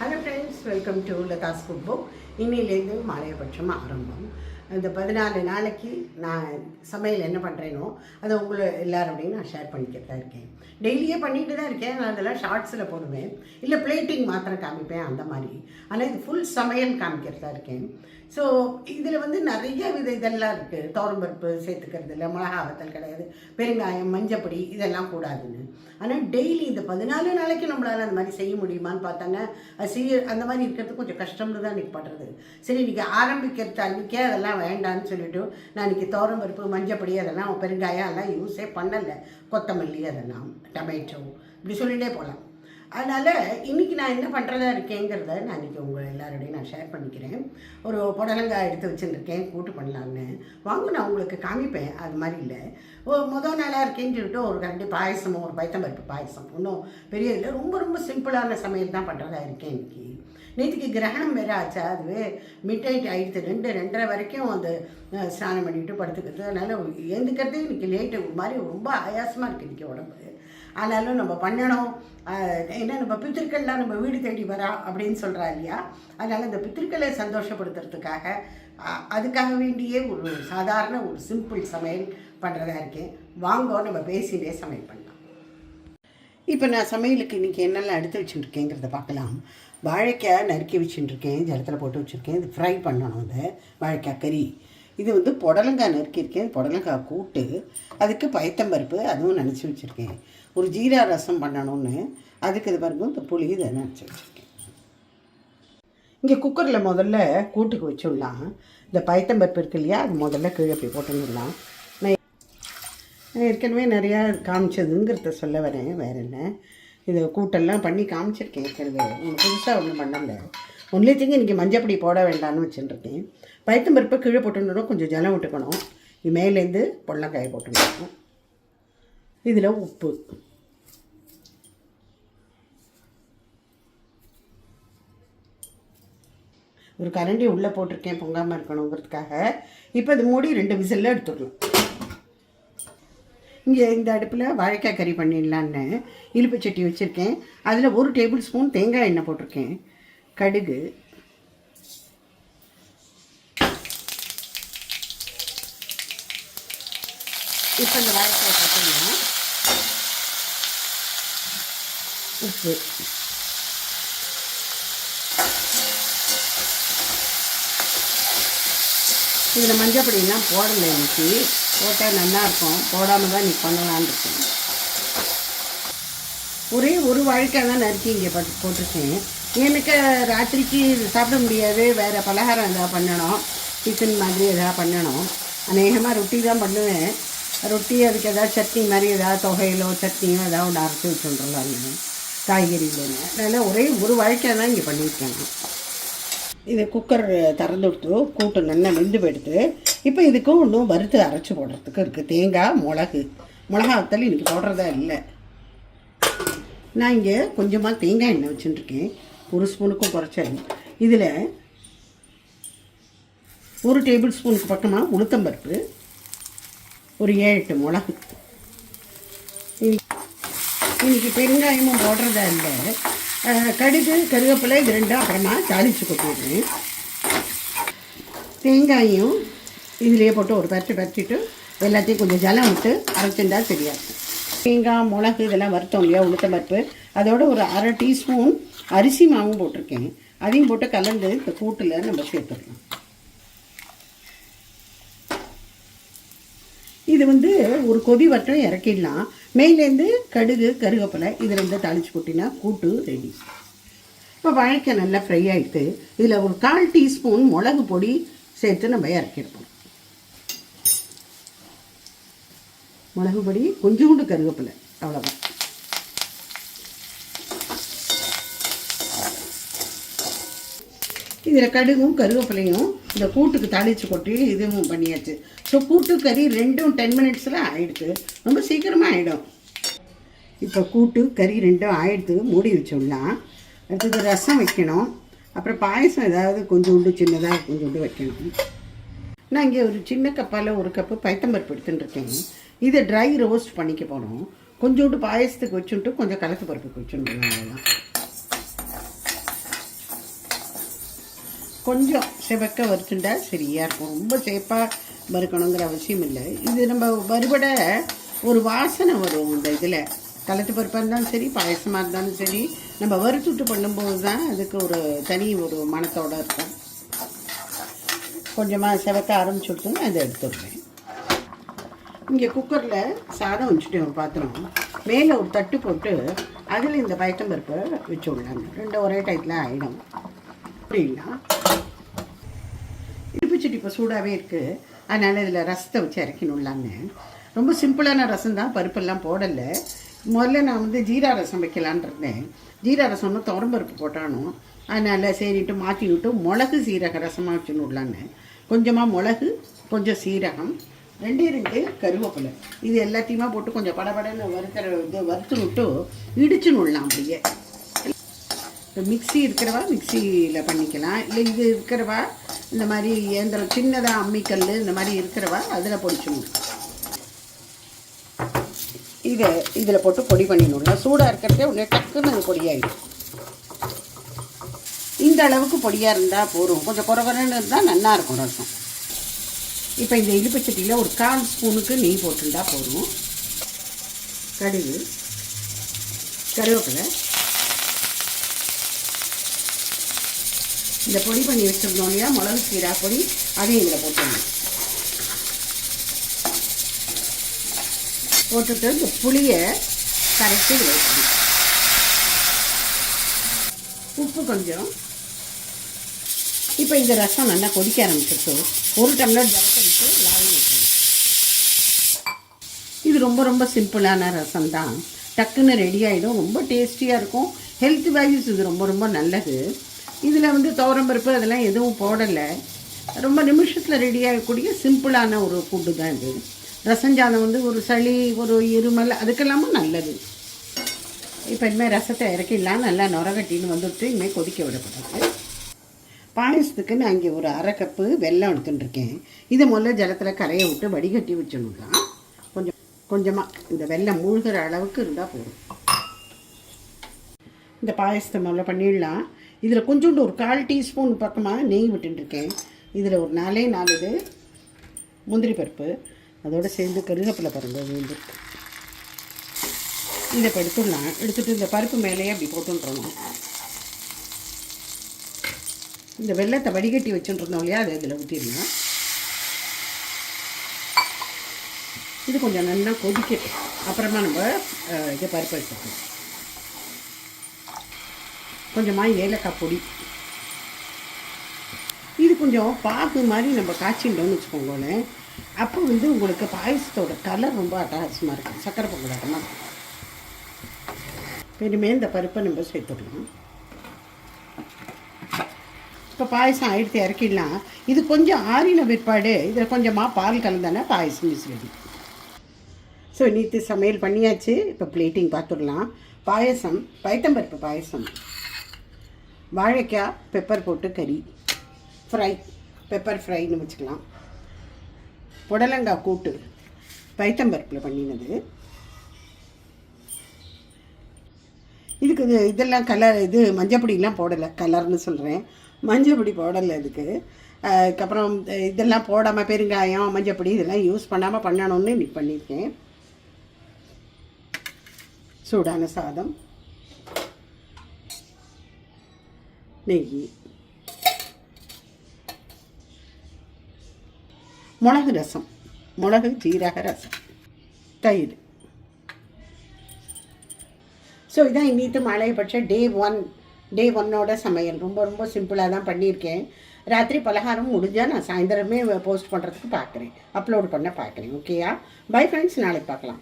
Hello friends, welcome to Latha's cook book. இன்னிலேருந்து மாலையபட்சம் ஆரம்பம். இந்த 14 நாளைக்கு நான் சமையல் என்ன பண்ணுறேனோ அதை உங்களை எல்லாரோடையும் நான் ஷேர் பண்ணிக்கிட்டு தான் இருக்கேன். டெய்லியே பண்ணிட்டு தான் இருக்கேன். நான் அதெல்லாம் ஷார்ட்ஸில் போடுவேன், இல்லை பிளேட்டிங் மாத்திரம் காமிப்பேன் அந்த மாதிரி. ஆனால் இது ஃபுல் சமையல் காமிக்கிறதா இருக்கேன். ஸோ இதில் நிறைய இதெல்லாம் இருக்குது. துவரம்பருப்பு சேர்த்துக்கிறது இல்லை, மிளகா வத்தல் கிடையாது, பெருங்காயம், மஞ்சப்பொடி இதெல்லாம் கூடாதுன்னு. ஆனால் டெய்லி இந்த 14 நாளைக்கு நம்மளால் அந்த மாதிரி செய்ய முடியுமான்னு பார்த்தாங்க. அந்த மாதிரி இருக்கிறது கொஞ்சம் கஷ்டம்னு தான் இன்றைக்கி பண்ணுறது. சரி, இன்றைக்கி ஆரம்பிக்கிறது அன்றைக்கே அதெல்லாம் வேண்டான்னு சொல்லிவிட்டு நான் இன்றைக்கி துவரம்பருப்பு, மஞ்சப்பொடி, அதெல்லாம் பெருங்காயம் அதெல்லாம் யூஸே பண்ணலை. கொத்தமல்லி, அதெல்லாம் டொமேட்டோ, இப்படி சொல்லிகிட்டே போகலாம். அதனால் இன்றைக்கி நான் என்ன பண்ணுறதா இருக்கேங்கிறத நான் இன்றைக்கி உங்கள் எல்லாரோடையும் நான் ஷேர் பண்ணிக்கிறேன். ஒரு புடலங்காய் எடுத்து வச்சுருக்கேன், கூட்டு பண்ணலான்னு. வாங்க, நான் உங்களுக்கு காமிப்பேன். அது மாதிரி இல்லை, முதல் நாளாக இருக்கேன்னு சொல்லிட்டு ஒரு கரண்டி பாயசமும், ஒரு பைத்தம்பருப்பு பாயசம், ஒன்றும் பெரிய இல்லை, ரொம்ப ரொம்ப சிம்பிளான சமையல் தான் பண்ணுறதா இருக்கேன் இன்றைக்கி. நேற்றுக்கு கிரகணம் வேறு ஆச்சா, அதுவே மிட் நைட் ஆகிடுது, 2-2:30 வரைக்கும் அந்த ஸ்நானம் பண்ணிவிட்டு படுத்துக்கிறது. அதனால் எழுந்துக்கிறதே இன்றைக்கி லேட்டு, ஒரு மாதிரி ரொம்ப ஆயாசமாக இருக்குது இன்றைக்கி உடம்பு. ஆனாலும் நம்ம பண்ணணும். ஏன்னா நம்ம பித்திருக்கள்லாம் நம்ம வீடு தேடி வரா அப்படின்னு சொல்கிறா இல்லையா. அதனால் இந்த பித்திருக்களை சந்தோஷப்படுத்துறதுக்காக அதுக்காக வேண்டியே ஒரு சாதாரண ஒரு சிம்பிள் சமையல் பண்ணுறதா இருக்கேன். வாங்க, நம்ம பேசினே சமையல் பண்ணலாம். இப்போ நான் சமையலுக்கு இன்றைக்கி என்னெல்லாம் எடுத்து வச்சுருக்கேங்கிறத பார்க்கலாம். வாழைக்காய் நறுக்கி வச்சுட்டுருக்கேன், ஜலத்தில் போட்டு வச்சுருக்கேன். இது ஃப்ரை பண்ணணும். அந்த வாழைக்காய் கறி. இது புடலங்காய் நறுக்கியிருக்கேன், புடலங்காய் கூட்டு. அதுக்கு பயத்தம்பருப்பு அதுவும் நினச்சி வச்சுருக்கேன். ஒரு ஜீரா ரசம் பண்ணணும்னு, அதுக்கு இது பாருங்க, இந்த புளி இதை நினச்சி வச்சுருக்கேன். இங்கே குக்கரில் முதல்ல கூட்டுக்கு வச்சுடலாம். இந்த பயத்தம்பருப்பு இருக்கு இல்லையா, அது முதல்ல கீழே போய் போட்டுடலாம். நான் ஏற்கனவே நிறையா காமிச்சதுங்கிறத சொல்ல வரேன், வேறு என்ன. இதை கூட்டெல்லாம் பண்ணி காமிச்சிருக்கேன் ஏற்கனவே. புதுசாக ஒன்றும் பண்ணலை. ஒன்லி திங்க இன்றைக்கி மஞ்சப்பொடி போட வேண்டாம்னு வச்சுருக்கேன். பயத்தம்பருப்பை கீழே போட்டுடணும், கொஞ்சம் ஜலம் விட்டுக்கணும். இது மேலேருந்து பொடலங்காயை போட்டுக்கணும். இதில் உப்பு, ஒரு கரண்டி உள்ளே போட்டிருக்கேன் பொங்காமல் இருக்கணுங்கிறதுக்காக. இப்போ இது மூடி 2 விசிலில் எடுத்துடலாம். இங்கே இந்த அடுப்பில் வாழைக்காய் கறி பண்ணிடலான்னு இழுப்பு சட்டி வச்சுருக்கேன். அதில் 1 டேபிள் ஸ்பூன் தேங்காய் எண்ணெய் போட்டிருக்கேன். கடுகு, இப்போ இந்த வாழைக்காய் போட்டுக்கலாம். உப்பு, இதில் மஞ்சள் பொடியெல்லாம் போடலை இன்னைக்கு. போட்டால் நல்லாயிருக்கும், போடாமல் தான் இன்றைக்கி பண்ணலான்னு இருக்கேன். ஒரே ஒரு வாழைக்காய் தான் நறுக்கி இங்கே போட்டிருக்கேன். எனக்கு ராத்திரிக்கு சாப்பிட முடியாது, வேறு பலகாரம் எதாவது பண்ணணும், டிஃபன் மாதிரி எதாவது பண்ணணும். அநேகமாக ரொட்டி தான் பண்ணுவேன். ரொட்டி, அதுக்கு எதாவது சட்னி மாதிரி எதாவது தொகையிலோ சட்னியோ எதாவது ஒன்று அரைச்சி வச்சுட்டுலான்னு காய்கறியிலன்னு. அதனால் ஒரே ஒரு வாழைக்காய் தான் இங்கே பண்ணியிருக்கேன். இது குக்கர் திறந்து விட்டு கூட்டு நல்லா வெந்து போயிடுது. இப்போ இதுக்கும் இன்னும் வறுத்து அரைச்சி போடுறதுக்கு இருக்குது. தேங்காய், மிளகா வத்தல் இன்றைக்கி போடுறதா இல்லை. நான் இங்கே கொஞ்சமாக தேங்காய் எண்ணெய் வச்சுட்டுருக்கேன், 1 ஸ்பூனுக்கும் குறைச்சேன். இதில் 1 டேபிள் ஸ்பூனுக்கு பக்கமாக உளுத்தம்பருப்பு, ஒரு 7-8 மிளகு. இன்றைக்கி பெருங்காயமும் போடுறதா இல்லை. கடுகு, கருவேப்பிலை இது 2 அப்புறமா தாளித்து கொட்டிடுறேன். தேங்காயும் இதிலேயே போட்டு ஒரு பரட்டிட்டு எல்லாத்தையும் கொஞ்சம் ஜலம் விட்டு அரைச்சிருந்தா சரியாது. தேங்காய், மிளகு இதெல்லாம் வறுத்தோம் இல்லையா, உளுத்தம்பருப்பு, அதோட ஒரு 1/2 டீஸ்பூன் அரிசி மாவும் போட்டிருக்கேன். அதையும் போட்டு கலந்து இந்த கூட்டில் நம்ம சேர்த்துடலாம். இது ஒரு கொதி வட்டம் இறக்கிடலாம். மேலேருந்து கடுகு, கருவேப்பிலை இது 2 தாளித்து கொட்டினா கூட்டு ரெடி. இப்போ வாழைக்காய் நல்லா ஃப்ரை ஆகிட்டு இதில் ஒரு 1/4 டீஸ்பூன் மிளகு பொடி சேர்த்து நம்ம இறக்கிடுவோம். மிளகு பொடி, கொஞ்சோண்டு கருவேப்பிலை, அவ்வளோதான். இதில் கடுகும் கருவேப்பிலையும் இந்த கூட்டுக்கு தாளித்து கொட்டி இதுவும் பண்ணியாச்சு. ஸோ கூட்டு கறி 2 10 மினிட்ஸில் ஆகிடுது, ரொம்ப சீக்கிரமாக ஆகிடும். இப்போ கூட்டு கறி 2 ஆகிடுது, மூடி வச்சிடலாம். அடுத்தது ரசம் வைக்கணும், அப்புறம் பாயசம் ஏதாவது கொஞ்சோண்டு சின்னதாக கொஞ்சோண்டு வைக்கணும். நான் இங்கே ஒரு சின்ன கப்பால் 1 கப்பு பயத்தம்பருப்பு எடுத்துட்டுருக்கேன். இதை ட்ரை ரோஸ்ட் பண்ணிக்க போகிறோம். கொஞ்சோண்டு பாயசத்துக்கு வச்சுட்டு கொஞ்சம் கலத்து பருப்புக்கு வச்சுட்டு அவ்வளோதான். கொஞ்சம் செவக்க வறுத்துட்டா சரியாக இருக்கும். ரொம்ப சேப்பாக வறுக்கணுங்கிற அவசியம் இல்லை. இது நம்ம வறுபட ஒரு வாசனை வரும். இந்த இதில் கலத்து பருப்பாக இருந்தாலும் சரி, பாயசமாக இருந்தாலும் சரி, நம்ம வறுத்துட்டு பண்ணும்போது தான் அதுக்கு ஒரு தனி ஒரு மணத்தோடு இருக்கும். கொஞ்சமாக செவக்க ஆரம்பிச்சுட்டு அதை எடுத்துடுறேன். இங்கே குக்கரில் சாதம் வச்சுட்டேன் ஒரு பாத்திரம். மேலே ஒரு தட்டு போட்டு அதில் இந்த பயத்தம்பருப்பை வச்சு விடலாங்க. ரெண்டும் ஒரே டைத்தில் ஆகிடும். அப்படின்னா இடுப்புச்சட்டி இப்போ சூடாகவே இருக்குது, அதனால் இதில் ரசத்தை வச்சு இறக்கினுடலான்னு. ரொம்ப சிம்பிளான ரசம் தான், பருப்பெல்லாம் போடலை. முதல்ல நான் வந்து ஜீரா ரசம் வைக்கலான் இருந்தேன். ஜீரா ரசம்னு துவரம்பருப்பு போட்டானோ, அதனால் சரிட்டு மாற்றி விட்டு மிளகு சீரக ரசமாக வச்சுன்னு விடலான்னு. கொஞ்சமாக மிளகு, கொஞ்சம் சீரகம், 2 கருவேப்பிலை, இது எல்லாத்தையுமா போட்டு கொஞ்சம் படபடன்னு வறுத்து விட்டு இடிச்சுன்னு விடலாம். அப்படியே இப்போ மிக்ஸி இருக்கிறவா மிக்சியில் பண்ணிக்கலாம், இல்லை இது இருக்கிறவா இந்த மாதிரி இயந்திரம் சின்னதாக அம்மிக்கல் இந்த மாதிரி இருக்கிறவா அதில் பொடிச்சுணும். இதில் போட்டு பொடி பண்ணிடணும். சூடாக இருக்கிறதே உடனே டக்குன்னு அது பொடியாகிடும். இந்த அளவுக்கு பொடியாக இருந்தால் போதும். கொஞ்சம் குறகுறன்னு இருந்தால் நல்லாயிருக்கும் ரசம். இப்போ இந்த இழுப்புச்சட்டியில் ஒரு 1/4 ஸ்பூனுக்கு நெய் போட்டுருந்தா போதும். கடுகு, கருவேப்பிலை, இந்த பொடி பண்ணி வச்சுருந்தோம் இல்லையா மிளகு சீரா பொடி, அதையும் இதில் போட்டுடணும். போட்டுட்டு இந்த புளியை கரைச்சி இதில் வைக்கணும். உப்பு கொஞ்சம். இப்போ இந்த ரசம் நல்லா கொதிக்க ஆரம்பிச்சிருச்சு. 1 டம்ளர் ஜலத்தடிச்சு எல்லாரும் வைக்கணும். இது ரொம்ப ரொம்ப சிம்பிளான ரசம் தான், டக்குன்னு ரெடி ஆகிடும். ரொம்ப டேஸ்டியாக இருக்கும். ஹெல்த் வேல்யூஸ் இது ரொம்ப ரொம்ப நல்லது. இதில் வந்து துவரம்பருப்பு அதெல்லாம் எதுவும் போடலை. ரொம்ப நிமிஷத்தில் ரெடி ஆகக்கூடிய சிம்பிளான ஒரு ஃபுட்டு தான் இது. ரசஞ்சாதம் வந்து ஒரு சளி, ஒரு இருமல், அதுக்கெல்லாமும் நல்லது. இப்போ இனிமேல் ரசத்தை இறக்கிடலாம். நல்லா நுரகட்டின்னு வந்துட்டு இனிமேல் கொதிக்க விடக்கூடாது. பாயசத்துக்கு நான் இங்கே ஒரு 1/2 கப்பு வெல்லம் எடுத்துட்டுருக்கேன். இதை முதல்ல ஜலத்தில் கரையை விட்டு வடிகட்டி வச்சிடலாம். கொஞ்சமாக இந்த வெல்லம் மூழ்கிற அளவுக்கு இருந்தால் போதும். இந்த பாயசத்தை முதல்ல பண்ணிடலாம். இதில் கொஞ்சோண்டு ஒரு 1/4 டீஸ்பூன் பக்கமாக நெய் விட்டுருக்கேன். இதில் ஒரு 4 இது முந்திரி பருப்பு, அதோடு சேர்ந்து கருவேப்பிலை பாருங்கள் விழுந்துருக்கு. இதை இப்போ எடுத்துடலாம். எடுத்துகிட்டு இந்த பருப்பு மேலேயே அப்படி போட்டுன்றணும். இந்த வெள்ளத்தை வடிகட்டி வச்சுட்டுருந்தோம் இல்லையா, அதை இதில் ஊற்றிடலாம். இது கொஞ்சம் நல்லா கொதிக்கட்டும். அப்புறமா நம்ம இதை பருப்பு எடுத்துக்கலாம். கொஞ்சமாக ஏலக்காய் பொடி. இது கொஞ்சம் பாகு மாதிரி நம்ம காய்ச்சிட்டோம்னு வச்சுக்கோங்களேன். அப்போ வந்து உங்களுக்கு பாயசத்தோட கலர் ரொம்ப அட்டகாசமாக இருக்கும். சக்கரை பொங்கலாட்டமாக இருக்கும். பெருமே இந்த பருப்பை நம்ம சேர்த்துக்கலாம். இப்போ பாயசம் ஆயிடுத்து இறக்கிடலாம். இது கொஞ்சம் ஆறின பிற்பாடு இதில் கொஞ்சமாக பால் கலந்தானே பாயசம் ரெடி. ஸோ நீத்து சமையல் பண்ணியாச்சு. இப்போ பிளேட்டிங் பார்த்துடலாம். பாயசம் பயத்தம்பருப்பு பாயசம், வாழைக்காய் பெப்பர் போட்டு கறி ஃப்ரை, பெப்பர் ஃப்ரைன்னு வச்சுக்கலாம். புடலங்காய் கூட்டு பயத்தம்பருப்பில் பண்ணினது. இதுக்கு இதெல்லாம் கலர், இது மஞ்சப்பொடியெலாம் போடலை, கலர்னு சொல்கிறேன், மஞ்சப்பொடி போடலை இதுக்கு. அதுக்கப்புறம் இதெல்லாம் போடாமல் பெருங்காயம் மஞ்சப்பொடி இதெல்லாம் யூஸ் பண்ணாமல் பண்ணணும்னு இன்னைக்கு பண்ணியிருக்கேன். சூடான சாதம், நெய், மிளகு ரசம், மிளகு ஜீரக ரசம், தயிர். ஸோ இதான் இன்னிட்டு மழையப்பட்ச டே 1 சமையல். ரொம்ப ரொம்ப சிம்பிளாக தான் பண்ணியிருக்கேன். ராத்திரி பலகாரம் முடிஞ்சால் நான் சாயந்தரமே போஸ்ட் பண்ணுறதுக்கு பார்க்குறேன், அப்லோட் பண்ண பார்க்குறேன். ஓகேயா? பை ஃப்ரெண்ட்ஸ், நாளைக்கு பார்க்கலாம்.